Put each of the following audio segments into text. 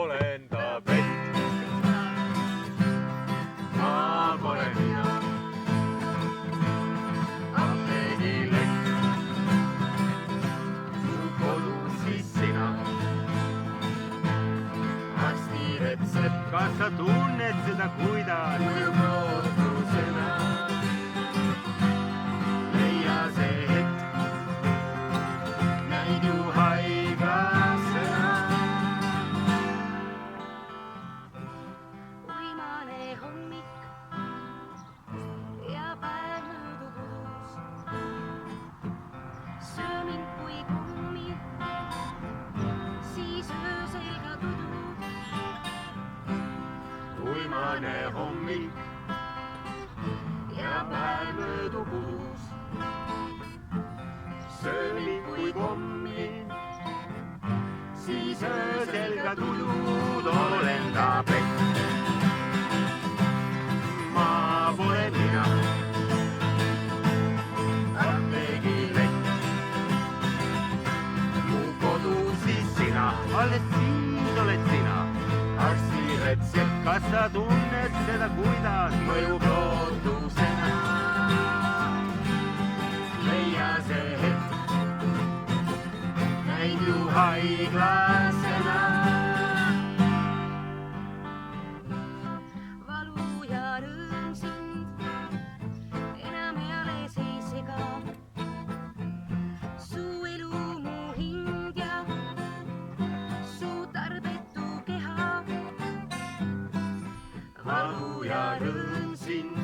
olen ta pett. Ma pole mina, apteegilett. Mu kodus siis sina, arstiretsept. Kas sa tunned seda, kuidas Mõjub lootusena, leia see hetk, näid ju haiglasena. Uimane hommik ja päev möödub udus. Söö mind kui kommi, siis öösel ka tudu. Uimane hommik ja päev möödub udus. Söö mind kui kommi, siis öösel ka tulud. Olen ta pett. Ma pole mina, apteegilett. Mu kodus siis sina, alles siis oled sina. arstiretsept. Kas sa tunned seda, kuidas Mõjub lootusena, leia see hetk, näid ju haiglasena. Valu ja rõõm sind enam eales ei sega. Su elu, mu hing ja su tarbetu keha. Valu ja rõõm sind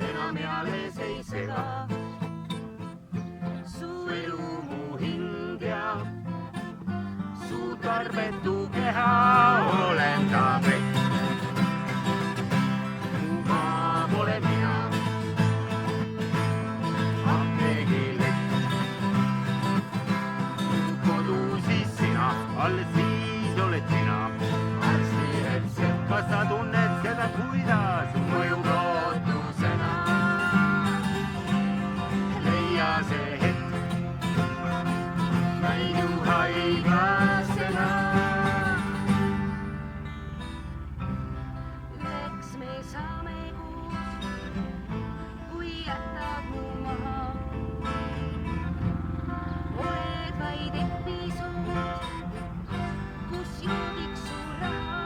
enam eales ei sega. Su Elu, mu hing ja su tarbetu keha. Olen ta pett. Ma pole mina, apteegilett. Mu kodus siis sina, alles siis oled sina. arstiretsept. Kas sa tunned seda, kuidas Mõjub lootusena, leia see hetk, näid ju haiglasena. üheks me saame koos, kui jätad mu maha. Oled vaid episood, kus joogiks su raha.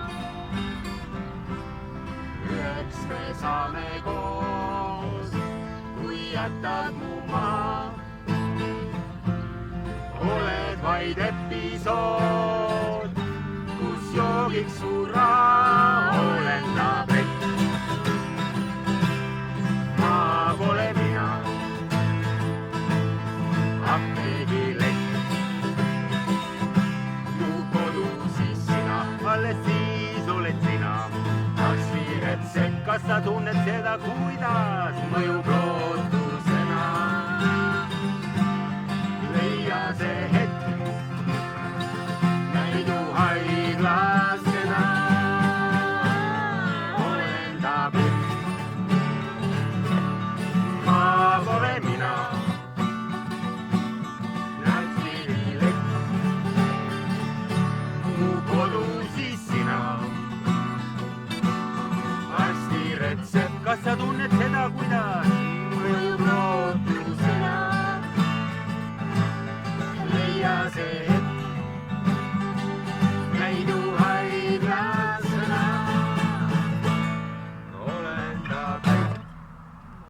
Üheks me saame koos, kui jätad mu maha. Oled vaid episood, kus joogiks su raha. Olen ta pett. Ma pole mina, apteegilett. Mu kodus siis sina, alles siis oled sina. arstiretsept. Kas sa tunned seda, kuidas Mõjub lootusena, leia see hetk, näid ju haiglasena. Olen ta pett. Ma pole mina, apteegilett. Mu kodus siis sina, arstiretsept. Kas sa tunned seda, kuidas Mõjub lootusena, leia see